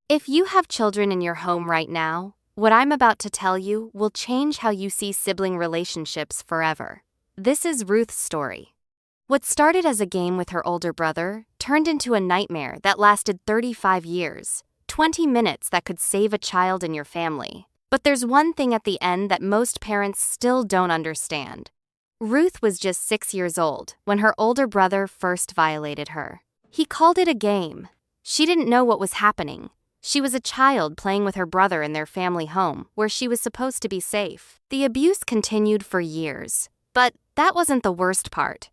If you have children in your home right now, what I'm about to tell you will change how you see sibling relationships forever. This is Ruth's story. What started as a game with her older brother turned into a nightmare that lasted 35 years, 20 minutes that could save a child in your family. But there's one thing at the end that most parents still don't understand. Ruth was just 6 years old when her older brother first violated her. He called it a game. She didn't know what was happening. She was a child playing with her brother in their family home, where she was supposed to be safe. The abuse continued for years. But that wasn't the worst part.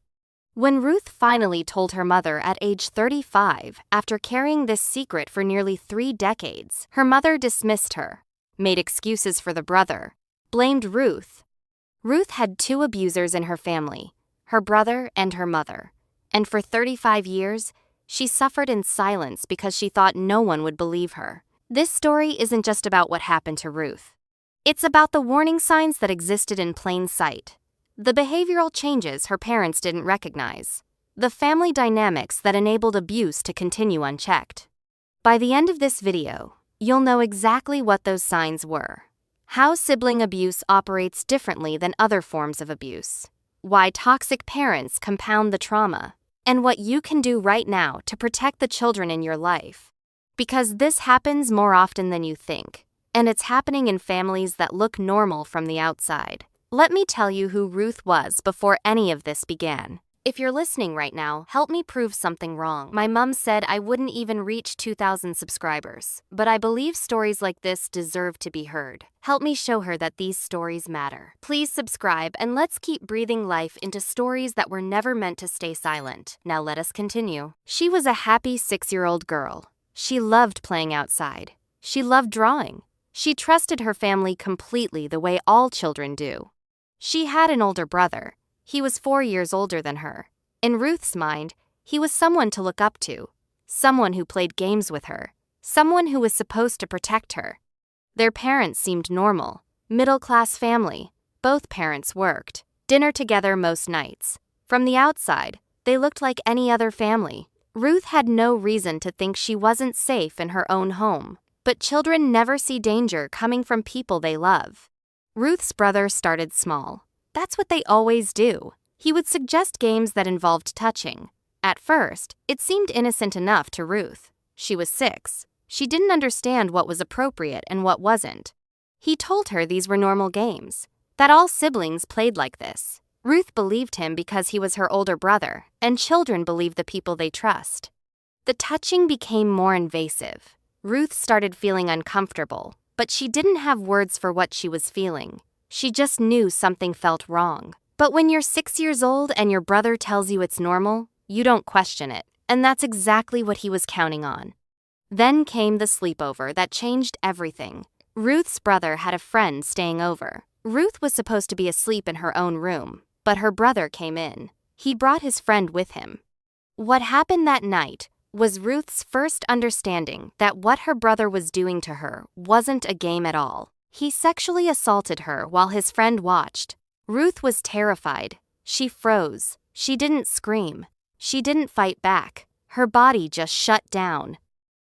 When Ruth finally told her mother at age 35, after carrying this secret for nearly 3 decades, her mother dismissed her, made excuses for the brother, blamed Ruth. Ruth had 2 abusers in her family, her brother and her mother. And for 35 years, she suffered in silence because she thought no one would believe her. This story isn't just about what happened to Ruth. It's about the warning signs that existed in plain sight, the behavioral changes her parents didn't recognize, the family dynamics that enabled abuse to continue unchecked. By the end of this video, you'll know exactly what those signs were, how sibling abuse operates differently than other forms of abuse, why toxic parents compound the trauma, and what you can do right now to protect the children in your life. Because this happens more often than you think, and it's happening in families that look normal from the outside. Let me tell you who Ruth was before any of this began. If you're listening right now, help me prove something wrong. My mom said I wouldn't even reach 2,000 subscribers, but I believe stories like this deserve to be heard. Help me show her that these stories matter. Please subscribe and let's keep breathing life into stories that were never meant to stay silent. Now let us continue. She was a happy 6-year-old girl. She loved playing outside. She loved drawing. She trusted her family completely the way all children do. She had an older brother. He was 4 years older than her. In Ruth's mind, he was someone to look up to, someone who played games with her, someone who was supposed to protect her. Their parents seemed normal, middle-class family. Both parents worked, dinner together most nights. From the outside, they looked like any other family. Ruth had no reason to think she wasn't safe in her own home. But children never see danger coming from people they love. Ruth's brother started small. That's what they always do. He would suggest games that involved touching. At first, it seemed innocent enough to Ruth. She was 6. She didn't understand what was appropriate and what wasn't. He told her these were normal games, that all siblings played like this. Ruth believed him because he was her older brother, and children believe the people they trust. The touching became more invasive. Ruth started feeling uncomfortable, but she didn't have words for what she was feeling. She just knew something felt wrong. But when you're 6 years old and your brother tells you it's normal, you don't question it. And that's exactly what he was counting on. Then came the sleepover that changed everything. Ruth's brother had a friend staying over. Ruth was supposed to be asleep in her own room, but her brother came in. He brought his friend with him. What happened that night was Ruth's first understanding that what her brother was doing to her wasn't a game at all. He sexually assaulted her while his friend watched. Ruth was terrified. She froze. She didn't scream. She didn't fight back. Her body just shut down.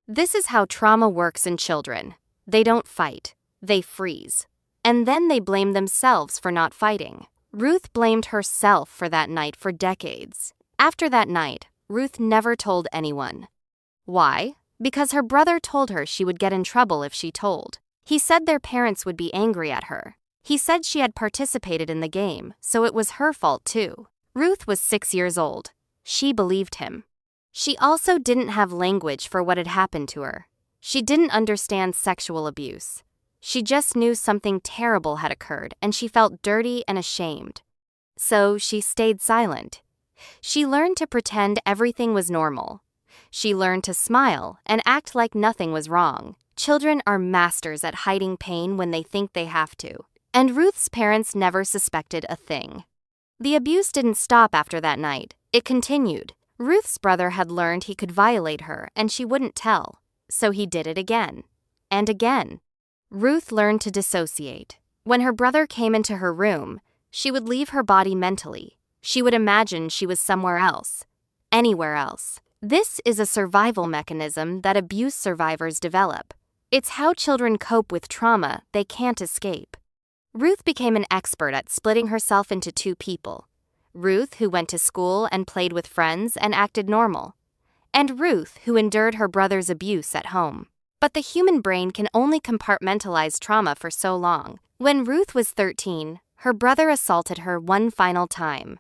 This is how trauma works in children. They don't fight. They freeze. And then they blame themselves for not fighting. Ruth blamed herself for that night for decades. After that night, Ruth never told anyone. Why? Because her brother told her she would get in trouble if she told. He said their parents would be angry at her. He said she had participated in the game, so it was her fault too. Ruth was 6 years old. She believed him. She also didn't have language for what had happened to her. She didn't understand sexual abuse. She just knew something terrible had occurred, and she felt dirty and ashamed. So she stayed silent. She learned to pretend everything was normal. She learned to smile and act like nothing was wrong. Children are masters at hiding pain when they think they have to. And Ruth's parents never suspected a thing. The abuse didn't stop after that night. It continued. Ruth's brother had learned he could violate her and she wouldn't tell. So he did it again. And again. Ruth learned to dissociate. When her brother came into her room, she would leave her body mentally. She would imagine she was somewhere else. Anywhere else. This is a survival mechanism that abuse survivors develop. It's how children cope with trauma they can't escape. Ruth became an expert at splitting herself into two people. Ruth, who went to school and played with friends and acted normal, and Ruth, who endured her brother's abuse at home. But the human brain can only compartmentalize trauma for so long. When Ruth was 13, her brother assaulted her one final time.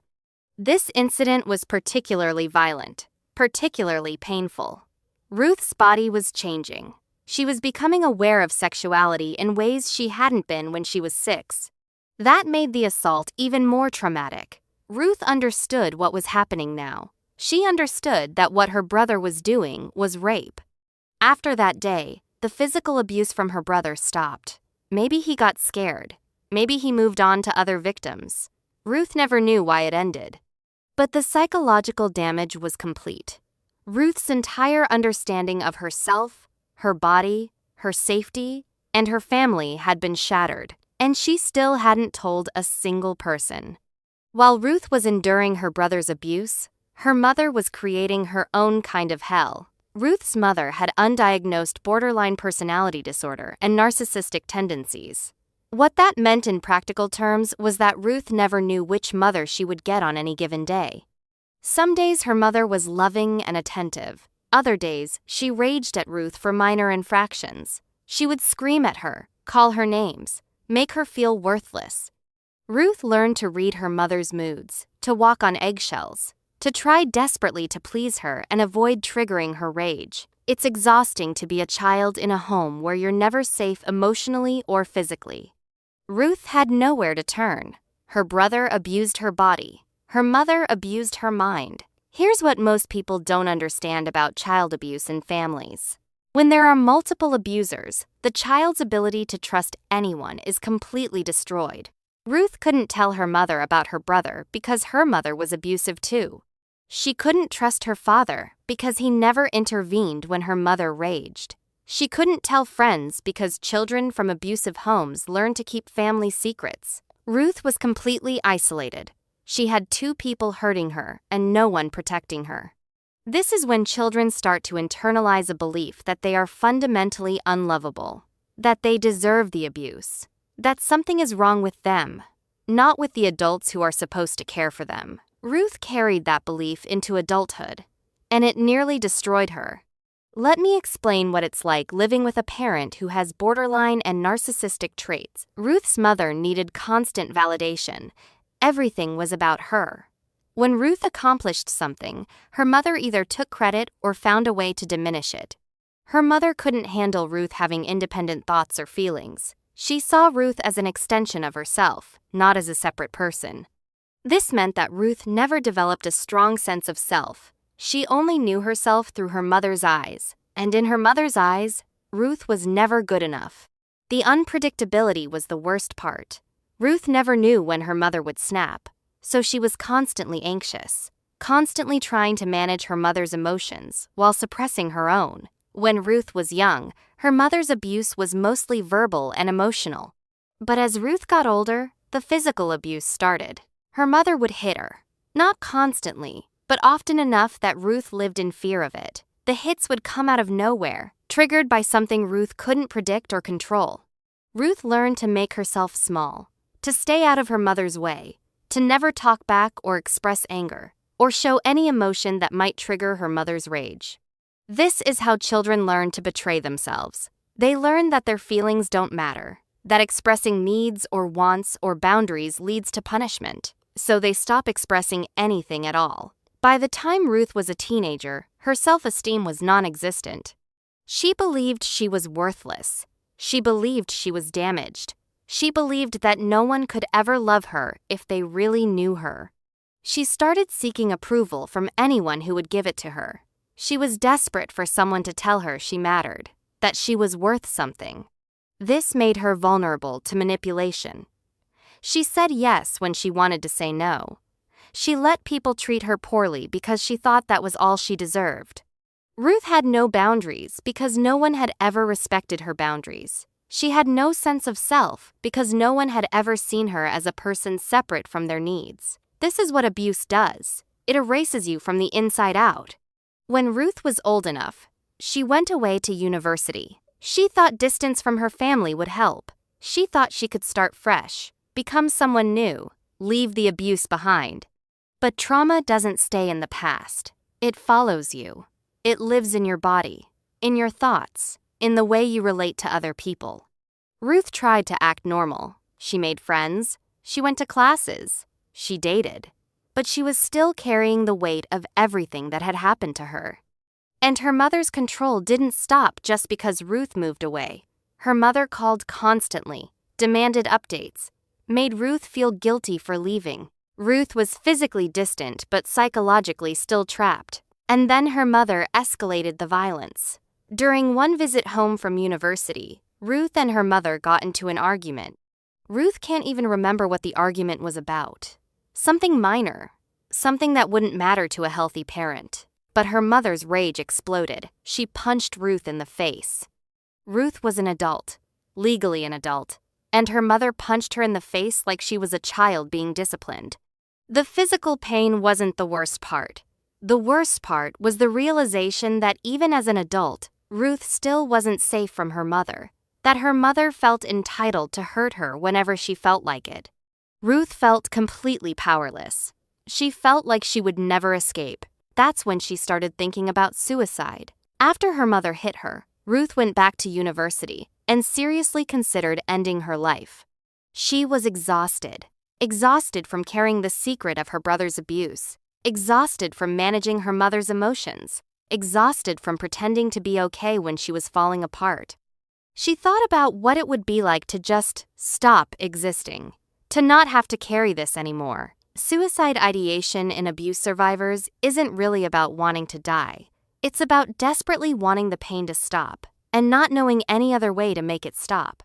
This incident was particularly violent, particularly painful. Ruth's body was changing. She was becoming aware of sexuality in ways she hadn't been when she was 6. That made the assault even more traumatic. Ruth understood what was happening now. She understood that what her brother was doing was rape. After that day, the physical abuse from her brother stopped. Maybe he got scared. Maybe he moved on to other victims. Ruth never knew why it ended. But the psychological damage was complete. Ruth's entire understanding of herself, her body, her safety, and her family had been shattered, and she still hadn't told a single person. While Ruth was enduring her brother's abuse, her mother was creating her own kind of hell. Ruth's mother had undiagnosed borderline personality disorder and narcissistic tendencies. What that meant in practical terms was that Ruth never knew which mother she would get on any given day. Some days her mother was loving and attentive. Other days, she raged at Ruth for minor infractions. She would scream at her, call her names, make her feel worthless. Ruth learned to read her mother's moods, to walk on eggshells, to try desperately to please her and avoid triggering her rage. It's exhausting to be a child in a home where you're never safe emotionally or physically. Ruth had nowhere to turn. Her brother abused her body. Her mother abused her mind. Here's what most people don't understand about child abuse in families. When there are multiple abusers, the child's ability to trust anyone is completely destroyed. Ruth couldn't tell her mother about her brother because her mother was abusive too. She couldn't trust her father because he never intervened when her mother raged. She couldn't tell friends because children from abusive homes learn to keep family secrets. Ruth was completely isolated. She had two people hurting her and no one protecting her. This is when children start to internalize a belief that they are fundamentally unlovable, that they deserve the abuse, that something is wrong with them, not with the adults who are supposed to care for them. Ruth carried that belief into adulthood, and it nearly destroyed her. Let me explain what it's like living with a parent who has borderline and narcissistic traits. Ruth's mother needed constant validation. Everything was about her. When Ruth accomplished something, her mother either took credit or found a way to diminish it. Her mother couldn't handle Ruth having independent thoughts or feelings. She saw Ruth as an extension of herself, not as a separate person. This meant that Ruth never developed a strong sense of self. She only knew herself through her mother's eyes, and in her mother's eyes, Ruth was never good enough. The unpredictability was the worst part. Ruth never knew when her mother would snap, so she was constantly anxious, constantly trying to manage her mother's emotions while suppressing her own. When Ruth was young, her mother's abuse was mostly verbal and emotional. But as Ruth got older, the physical abuse started. Her mother would hit her, not constantly, but often enough that Ruth lived in fear of it. The hits would come out of nowhere, triggered by something Ruth couldn't predict or control. Ruth learned to make herself small, to stay out of her mother's way, to never talk back or express anger, or show any emotion that might trigger her mother's rage. This is how children learn to betray themselves. They learn that their feelings don't matter, that expressing needs or wants or boundaries leads to punishment, so they stop expressing anything at all. By the time Ruth was a teenager, her self-esteem was non-existent. She believed she was worthless. She believed she was damaged. She believed that no one could ever love her if they really knew her. She started seeking approval from anyone who would give it to her. She was desperate for someone to tell her she mattered, that she was worth something. This made her vulnerable to manipulation. She said yes when she wanted to say no. She let people treat her poorly because she thought that was all she deserved. Ruth had no boundaries because no one had ever respected her boundaries. She had no sense of self because no one had ever seen her as a person separate from their needs. This is what abuse does. It erases you from the inside out. When Ruth was old enough, she went away to university. She thought distance from her family would help. She thought she could start fresh, become someone new, leave the abuse behind. But trauma doesn't stay in the past. It follows you. It lives in your body, in your thoughts, in the way you relate to other people. Ruth tried to act normal. She made friends. She went to classes. She dated. But she was still carrying the weight of everything that had happened to her. And her mother's control didn't stop just because Ruth moved away. Her mother called constantly, demanded updates, made Ruth feel guilty for leaving. Ruth was physically distant but psychologically still trapped. And then her mother escalated the violence. During one visit home from university, Ruth and her mother got into an argument. Ruth can't even remember what the argument was about. Something minor, something that wouldn't matter to a healthy parent. But her mother's rage exploded. She punched Ruth in the face. Ruth was an adult, legally an adult, and her mother punched her in the face like she was a child being disciplined. The physical pain wasn't the worst part. The worst part was the realization that even as an adult, Ruth still wasn't safe from her mother, that her mother felt entitled to hurt her whenever she felt like it. Ruth felt completely powerless. She felt like she would never escape. That's when she started thinking about suicide. After her mother hit her, Ruth went back to university and seriously considered ending her life. She was exhausted from carrying the secret of her brother's abuse, exhausted from managing her mother's emotions, exhausted from pretending to be okay when she was falling apart. She thought about what it would be like to just stop existing, to not have to carry this anymore. Suicide ideation in abuse survivors isn't really about wanting to die. It's about desperately wanting the pain to stop and not knowing any other way to make it stop.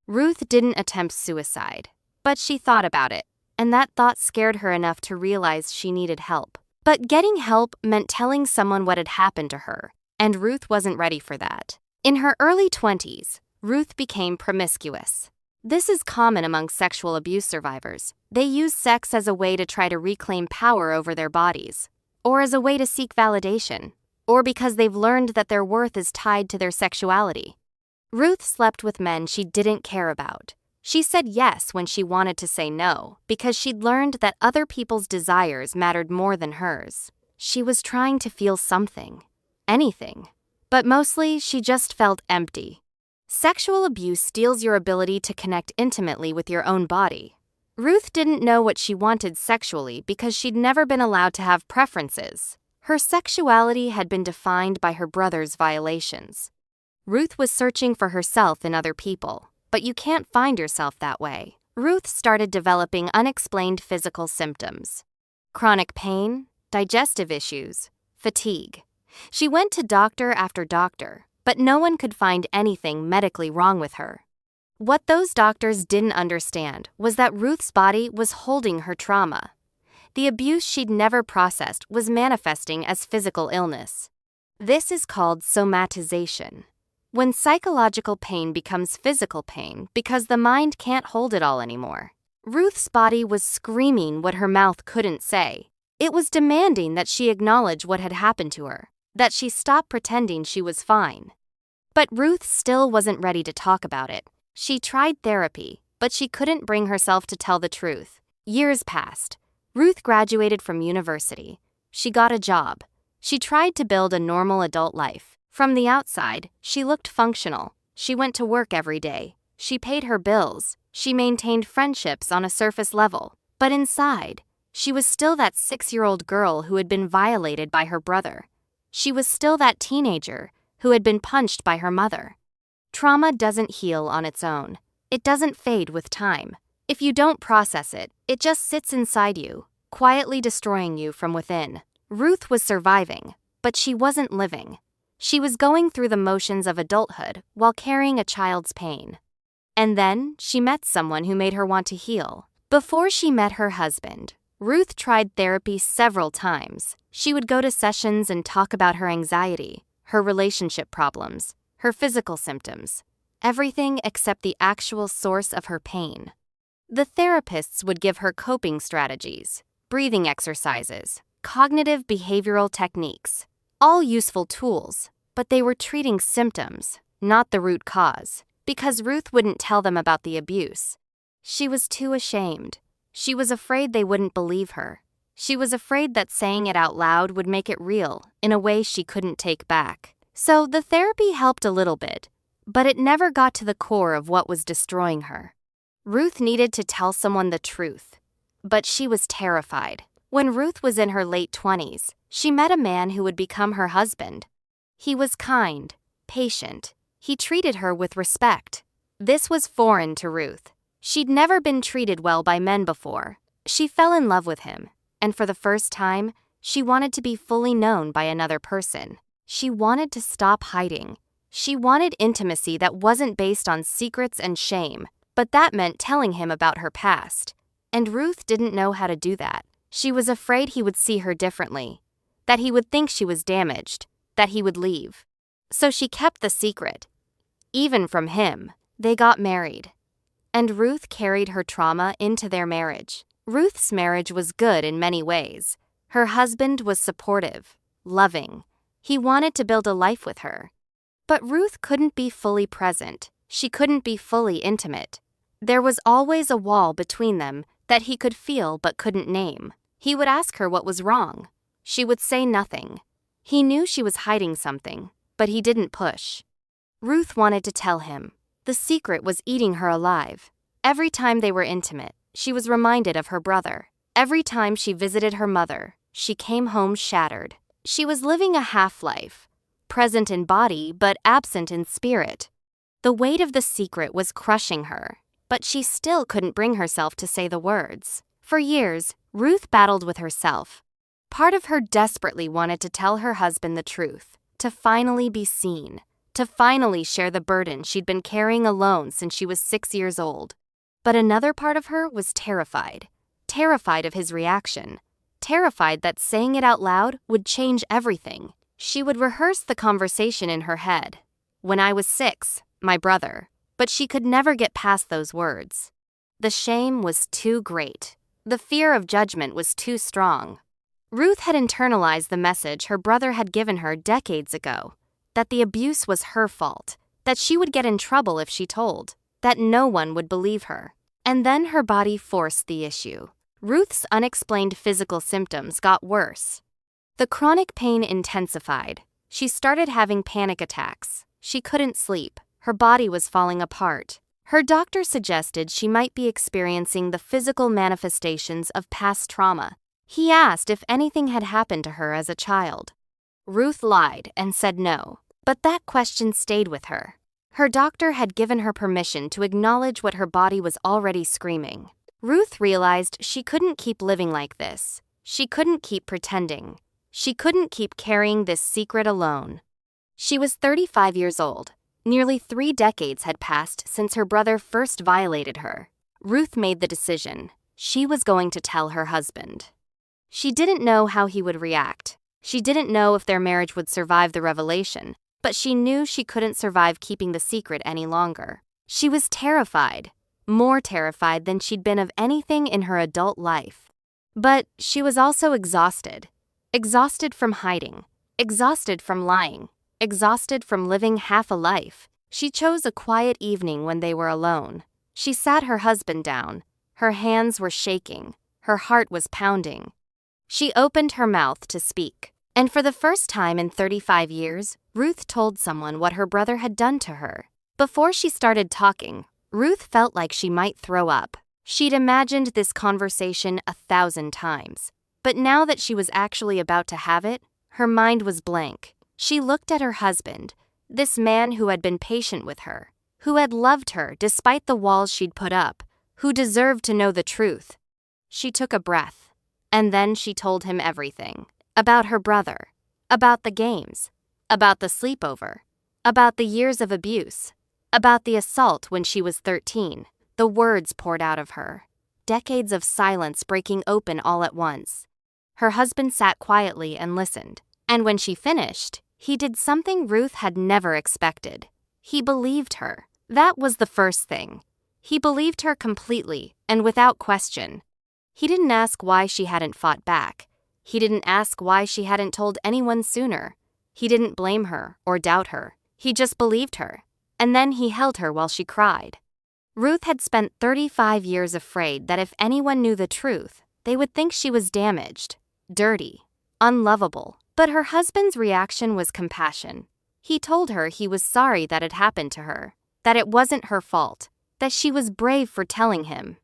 Ruth didn't attempt suicide, but she thought about it, and that thought scared her enough to realize she needed help. But getting help meant telling someone what had happened to her, and Ruth wasn't ready for that. In her early 20s, Ruth became promiscuous. This is common among sexual abuse survivors. They use sex as a way to try to reclaim power over their bodies, or as a way to seek validation, or because they've learned that their worth is tied to their sexuality. Ruth slept with men she didn't care about. She said yes when she wanted to say no, because she'd learned that other people's desires mattered more than hers. She was trying to feel something, anything, but mostly she just felt empty. Sexual abuse steals your ability to connect intimately with your own body. Ruth didn't know what she wanted sexually because she'd never been allowed to have preferences. Her sexuality had been defined by her brother's violations. Ruth was searching for herself in other people, but you can't find yourself that way. Ruth started developing unexplained physical symptoms: chronic pain, digestive issues, fatigue. She went to doctor after doctor, but no one could find anything medically wrong with her. What those doctors didn't understand was that Ruth's body was holding her trauma. The abuse she'd never processed was manifesting as physical illness. This is called somatization, when psychological pain becomes physical pain because the mind can't hold it all anymore. Ruth's body was screaming what her mouth couldn't say. It was demanding that she acknowledge what had happened to her, that she stop pretending she was fine. But Ruth still wasn't ready to talk about it. She tried therapy, but she couldn't bring herself to tell the truth. Years passed. Ruth graduated from university. She got a job. She tried to build a normal adult life. From the outside, she looked functional. She went to work every day. She paid her bills. She maintained friendships on a surface level. But inside, she was still that 6-year-old girl who had been violated by her brother. She was still that teenager who had been punched by her mother. Trauma doesn't heal on its own. It doesn't fade with time. If you don't process it, it just sits inside you, quietly destroying you from within. Ruth was surviving, but she wasn't living. She was going through the motions of adulthood while carrying a child's pain. And then she met someone who made her want to heal. Before she met her husband, Ruth tried therapy several times. She would go to sessions and talk about her anxiety, her relationship problems, her physical symptoms, everything except the actual source of her pain. The therapists would give her coping strategies, breathing exercises, cognitive behavioral techniques, all useful tools, but they were treating symptoms, not the root cause, because Ruth wouldn't tell them about the abuse. She was too ashamed. She was afraid they wouldn't believe her. She was afraid that saying it out loud would make it real in a way she couldn't take back. So the therapy helped a little bit, but it never got to the core of what was destroying her. Ruth needed to tell someone the truth, but she was terrified. When Ruth was in her late 20s, she met a man who would become her husband. He was kind, patient. He treated her with respect. This was foreign to Ruth. She'd never been treated well by men before. She fell in love with him, and for the first time, she wanted to be fully known by another person. She wanted to stop hiding. She wanted intimacy that wasn't based on secrets and shame, but that meant telling him about her past. And Ruth didn't know how to do that. She was afraid he would see her differently, that he would think she was damaged, that he would leave. So she kept the secret. Even from him. They got married. And Ruth carried her trauma into their marriage. Ruth's marriage was good in many ways. Her husband was supportive, loving. He wanted to build a life with her. But Ruth couldn't be fully present. She couldn't be fully intimate. There was always a wall between them that he could feel but couldn't name. He would ask her what was wrong. She would say nothing. He knew she was hiding something, but he didn't push. Ruth wanted to tell him. The secret was eating her alive. Every time they were intimate, she was reminded of her brother. Every time she visited her mother, she came home shattered. She was living a half-life, present in body but absent in spirit. The weight of the secret was crushing her, but she still couldn't bring herself to say the words. For years, Ruth battled with herself. Part of her desperately wanted to tell her husband the truth, to finally be seen, to finally share the burden she'd been carrying alone since she was 6 years old. But another part of her was terrified of his reaction, terrified that saying it out loud would change everything. She would rehearse the conversation in her head. When I was 6, my brother. But she could never get past those words. The shame was too great. The fear of judgment was too strong. Ruth had internalized the message her brother had given her decades ago, that the abuse was her fault, that she would get in trouble if she told, that no one would believe her. And then her body forced the issue. Ruth's unexplained physical symptoms got worse. The chronic pain intensified. She started having panic attacks. She couldn't sleep. Her body was falling apart. Her doctor suggested she might be experiencing the physical manifestations of past trauma. He asked if anything had happened to her as a child. Ruth lied and said no, but that question stayed with her. Her doctor had given her permission to acknowledge what her body was already screaming. Ruth realized she couldn't keep living like this. She couldn't keep pretending. She couldn't keep carrying this secret alone. She was 35 years old. Nearly 3 decades had passed since her brother first violated her. Ruth made the decision. She was going to tell her husband. She didn't know how he would react. She didn't know if their marriage would survive the revelation, but she knew she couldn't survive keeping the secret any longer. She was terrified, more terrified than she'd been of anything in her adult life. But she was also exhausted. Exhausted from hiding. Exhausted from lying. Exhausted from living half a life. She chose a quiet evening when they were alone. She sat her husband down. Her hands were shaking. Her heart was pounding. She opened her mouth to speak. And for the first time in 35 years, Ruth told someone what her brother had done to her. Before she started talking, Ruth felt like she might throw up. She'd imagined this conversation 1,000 times. But now that she was actually about to have it, her mind was blank. She looked at her husband, this man who had been patient with her, who had loved her despite the walls she'd put up, who deserved to know the truth. She took a breath, and then she told him everything. About her brother, about the games, about the sleepover, about the years of abuse, about the assault when she was 13. The words poured out of her, decades of silence breaking open all at once. Her husband sat quietly and listened, and when she finished, he did something Ruth had never expected. He believed her. That was the first thing. He believed her completely and without question. He didn't ask why she hadn't fought back. He didn't ask why she hadn't told anyone sooner. He didn't blame her or doubt her. He just believed her. And then he held her while she cried. Ruth had spent 35 years afraid that if anyone knew the truth, they would think she was damaged, dirty, unlovable. But her husband's reaction was compassion. He told her he was sorry that it happened to her, that it wasn't her fault, that she was brave for telling him.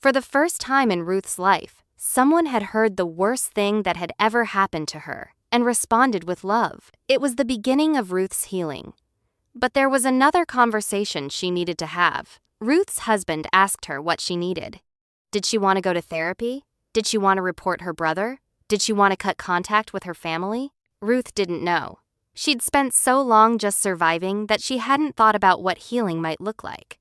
For the first time in Ruth's life, someone had heard the worst thing that had ever happened to her and responded with love. It was the beginning of Ruth's healing. But there was another conversation she needed to have. Ruth's husband asked her what she needed. Did she want to go to therapy? Did she want to report her brother? Did she want to cut contact with her family? Ruth didn't know. She'd spent so long just surviving that she hadn't thought about what healing might look like.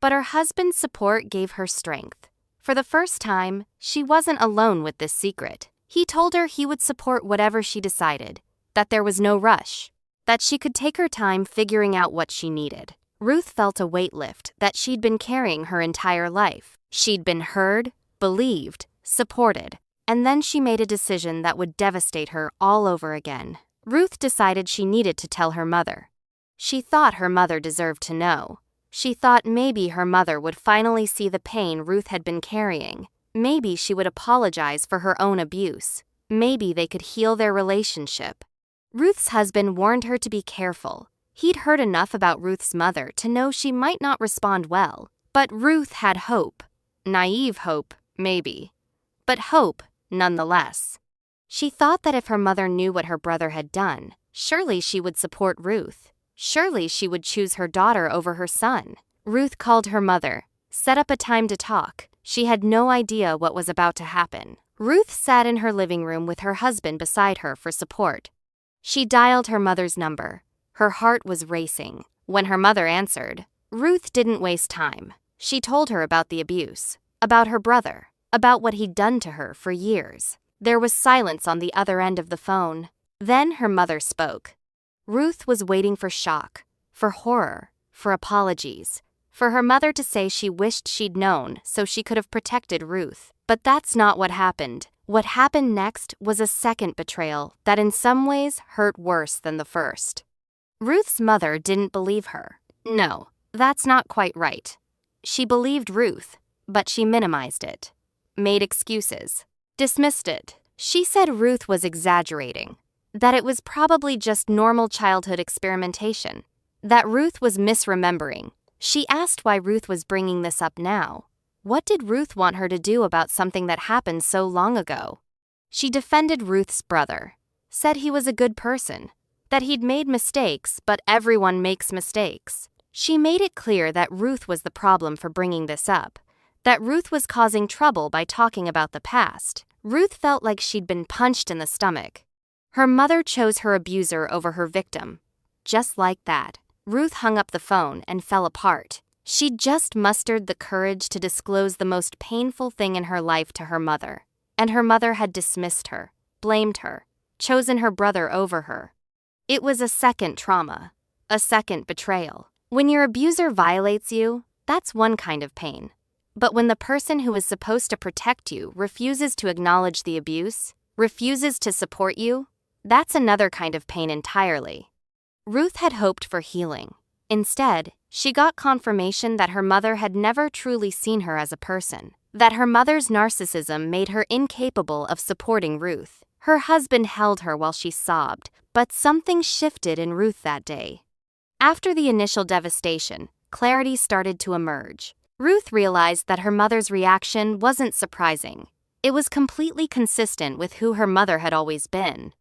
But her husband's support gave her strength. For the first time, she wasn't alone with this secret. He told her he would support whatever she decided, that there was no rush, that she could take her time figuring out what she needed. Ruth felt a weight lift that she'd been carrying her entire life. She'd been heard, believed, supported, and then she made a decision that would devastate her all over again. Ruth decided she needed to tell her mother. She thought her mother deserved to know. She thought maybe her mother would finally see the pain Ruth had been carrying. Maybe she would apologize for her own abuse. Maybe they could heal their relationship. Ruth's husband warned her to be careful. He'd heard enough about Ruth's mother to know she might not respond well. But Ruth had hope. Naive hope, maybe. But hope, nonetheless. She thought that if her mother knew what her brother had done, surely she would support Ruth. Surely she would choose her daughter over her son. Ruth called her mother, set up a time to talk. She had no idea what was about to happen. Ruth sat in her living room with her husband beside her for support. She dialed her mother's number. Her heart was racing. When her mother answered, Ruth didn't waste time. She told her about the abuse, about her brother, about what he'd done to her for years. There was silence on the other end of the phone. Then her mother spoke. Ruth was waiting for shock, for horror, for apologies, for her mother to say she wished she'd known so she could have protected Ruth. But that's not what happened. What happened next was a second betrayal that in some ways hurt worse than the first. Ruth's mother didn't believe her. No, that's not quite right. She believed Ruth, but she minimized it, made excuses, dismissed it. She said Ruth was exaggerating, that it was probably just normal childhood experimentation, that Ruth was misremembering. She asked why Ruth was bringing this up now. What did Ruth want her to do about something that happened so long ago? She defended Ruth's brother, said he was a good person, that he'd made mistakes, but everyone makes mistakes. She made it clear that Ruth was the problem for bringing this up, that Ruth was causing trouble by talking about the past. Ruth felt like she'd been punched in the stomach. Her mother chose her abuser over her victim. Just like that, Ruth hung up the phone and fell apart. She'd just mustered the courage to disclose the most painful thing in her life to her mother, and her mother had dismissed her, blamed her, chosen her brother over her. It was a second trauma, a second betrayal. When your abuser violates you, that's one kind of pain. But when the person who is supposed to protect you refuses to acknowledge the abuse, refuses to support you, that's another kind of pain entirely. Ruth had hoped for healing. Instead, she got confirmation that her mother had never truly seen her as a person, that her mother's narcissism made her incapable of supporting Ruth. Her husband held her while she sobbed, but something shifted in Ruth that day. After the initial devastation, clarity started to emerge. Ruth realized that her mother's reaction wasn't surprising. It was completely consistent with who her mother had always been.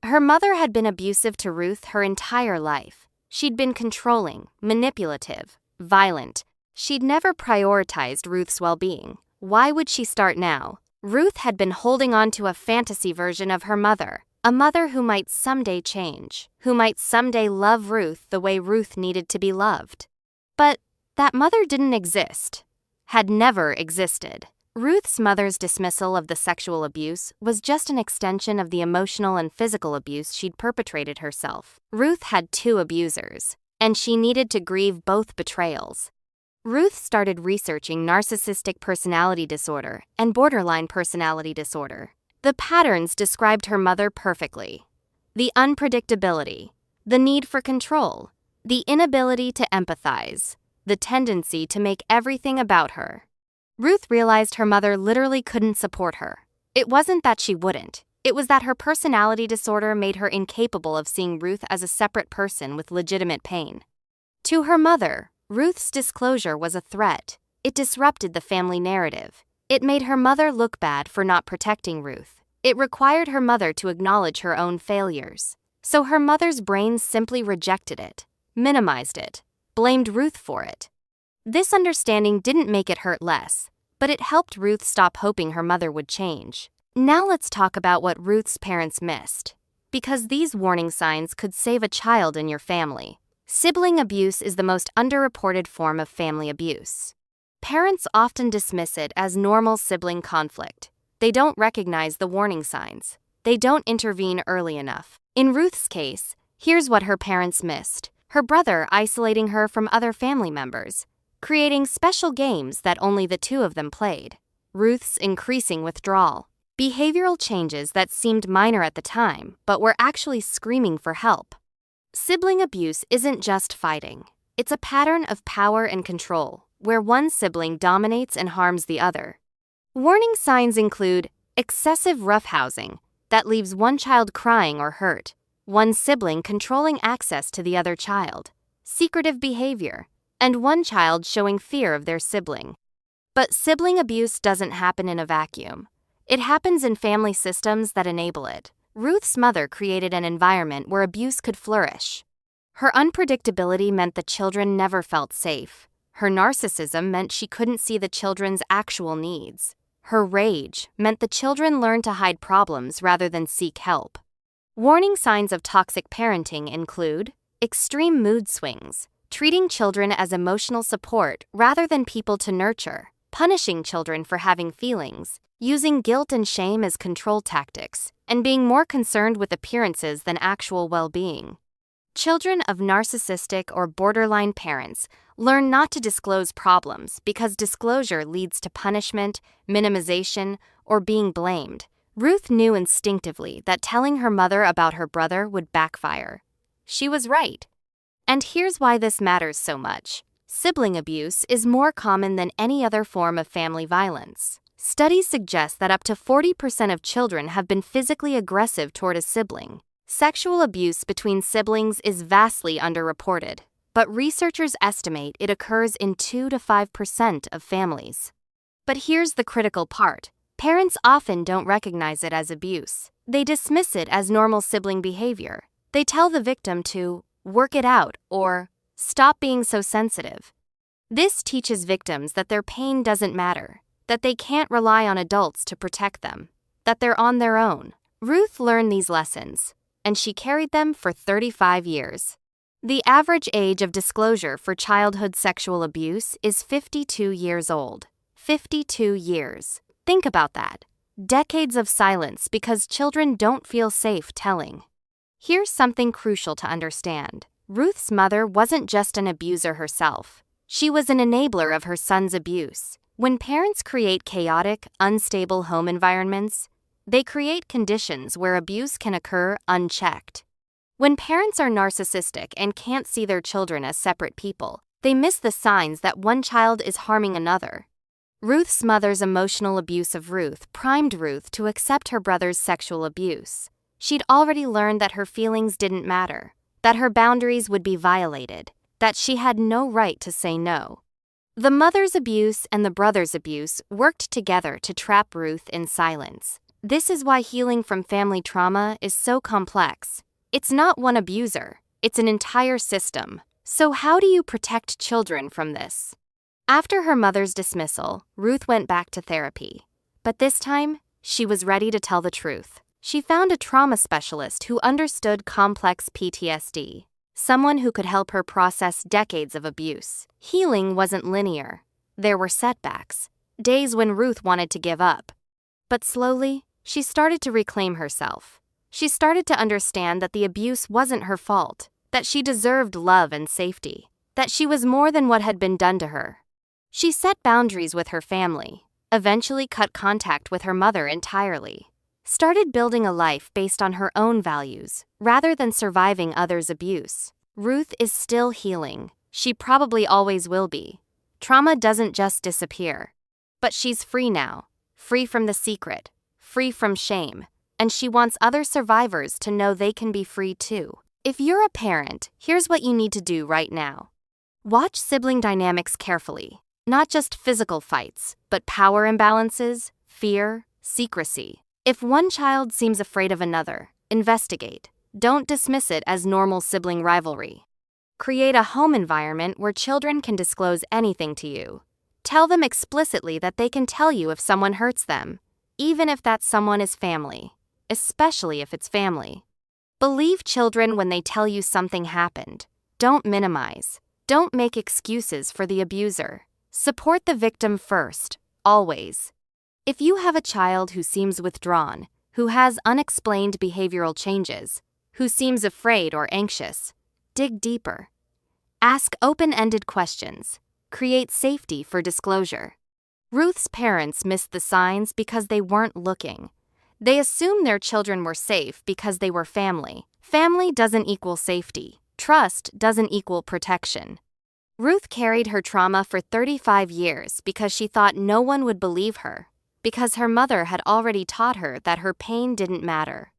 Her mother had been abusive to Ruth her entire life. She'd been controlling, manipulative, violent. She'd never prioritized Ruth's well-being. Why would she start now? Ruth had been holding on to a fantasy version of her mother, a mother who might someday change, who might someday love Ruth the way Ruth needed to be loved. But that mother didn't exist, had never existed. Ruth's mother's dismissal of the sexual abuse was just an extension of the emotional and physical abuse she'd perpetrated herself. Ruth had two abusers, and she needed to grieve both betrayals. Ruth started researching narcissistic personality disorder and borderline personality disorder. The patterns described her mother perfectly. The unpredictability, the need for control, the inability to empathize, the tendency to make everything about her. Ruth realized her mother literally couldn't support her. It wasn't that she wouldn't. It was that her personality disorder made her incapable of seeing Ruth as a separate person with legitimate pain. To her mother, Ruth's disclosure was a threat. It disrupted the family narrative. It made her mother look bad for not protecting Ruth. It required her mother to acknowledge her own failures. So her mother's brain simply rejected it, minimized it, blamed Ruth for it. This understanding didn't make it hurt less, but it helped Ruth stop hoping her mother would change. Now let's talk about what Ruth's parents missed. Because these warning signs could save a child in your family. Sibling abuse is the most underreported form of family abuse. Parents often dismiss it as normal sibling conflict. They don't recognize the warning signs. They don't intervene early enough. In Ruth's case, here's what her parents missed. Her brother isolating her from other family members, creating special games that only the two of them played. Ruth's increasing withdrawal. Behavioral changes that seemed minor at the time, but were actually screaming for help. Sibling abuse isn't just fighting. It's a pattern of power and control, where one sibling dominates and harms the other. Warning signs include excessive roughhousing that leaves one child crying or hurt, one sibling controlling access to the other child, secretive behavior, and one child showing fear of their sibling. But sibling abuse doesn't happen in a vacuum. It happens in family systems that enable it. Ruth's mother created an environment where abuse could flourish. Her unpredictability meant the children never felt safe. Her narcissism meant she couldn't see the children's actual needs. Her rage meant the children learned to hide problems rather than seek help. Warning signs of toxic parenting include extreme mood swings, treating children as emotional support rather than people to nurture, punishing children for having feelings, using guilt and shame as control tactics, and being more concerned with appearances than actual well-being. Children of narcissistic or borderline parents learn not to disclose problems because disclosure leads to punishment, minimization, or being blamed. Ruth knew instinctively that telling her mother about her brother would backfire. She was right. And here's why this matters so much. Sibling abuse is more common than any other form of family violence. Studies suggest that up to 40% of children have been physically aggressive toward a sibling. Sexual abuse between siblings is vastly underreported, but researchers estimate it occurs in 2 to 5% of families. But here's the critical part. Parents often don't recognize it as abuse. They dismiss it as normal sibling behavior. They tell the victim to work it out or stop being so sensitive. This teaches victims that their pain doesn't matter, that they can't rely on adults to protect them, that they're on their own. Ruth learned these lessons, and she carried them for 35 years. The average age of disclosure for childhood sexual abuse is 52 years old. 52 years. Think about that. Decades of silence because children don't feel safe telling. Here's something crucial to understand. Ruth's mother wasn't just an abuser herself. She was an enabler of her son's abuse. When parents create chaotic, unstable home environments, they create conditions where abuse can occur unchecked. When parents are narcissistic and can't see their children as separate people, they miss the signs that one child is harming another. Ruth's mother's emotional abuse of Ruth primed Ruth to accept her brother's sexual abuse. She'd already learned that her feelings didn't matter, that her boundaries would be violated, that she had no right to say no. The mother's abuse and the brother's abuse worked together to trap Ruth in silence. This is why healing from family trauma is so complex. It's not one abuser, it's an entire system. So how do you protect children from this? After her mother's dismissal, Ruth went back to therapy. But this time, she was ready to tell the truth. She found a trauma specialist who understood complex PTSD, someone who could help her process decades of abuse. Healing wasn't linear. There were setbacks, days when Ruth wanted to give up. But slowly, she started to reclaim herself. She started to understand that the abuse wasn't her fault, that she deserved love and safety, that she was more than what had been done to her. She set boundaries with her family, eventually cut contact with her mother entirely. started building a life based on her own values, rather than surviving others' abuse. Ruth is still healing. She probably always will be. Trauma doesn't just disappear. But she's free now, free from the secret, free from shame, and she wants other survivors to know they can be free too. If you're a parent, here's what you need to do right now. Watch sibling dynamics carefully, not just physical fights, but power imbalances, fear, secrecy. If one child seems afraid of another, investigate. Don't dismiss it as normal sibling rivalry. Create a home environment where children can disclose anything to you. Tell them explicitly that they can tell you if someone hurts them, even if that someone is family, especially if it's family. Believe children when they tell you something happened. Don't minimize. Don't make excuses for the abuser. Support the victim first, always. If you have a child who seems withdrawn, who has unexplained behavioral changes, who seems afraid or anxious, dig deeper. Ask open-ended questions. Create safety for disclosure. Ruth's parents missed the signs because they weren't looking. They assumed their children were safe because they were family. Family doesn't equal safety. Trust doesn't equal protection. Ruth carried her trauma for 35 years because she thought no one would believe her, because her mother had already taught her that her pain didn't matter.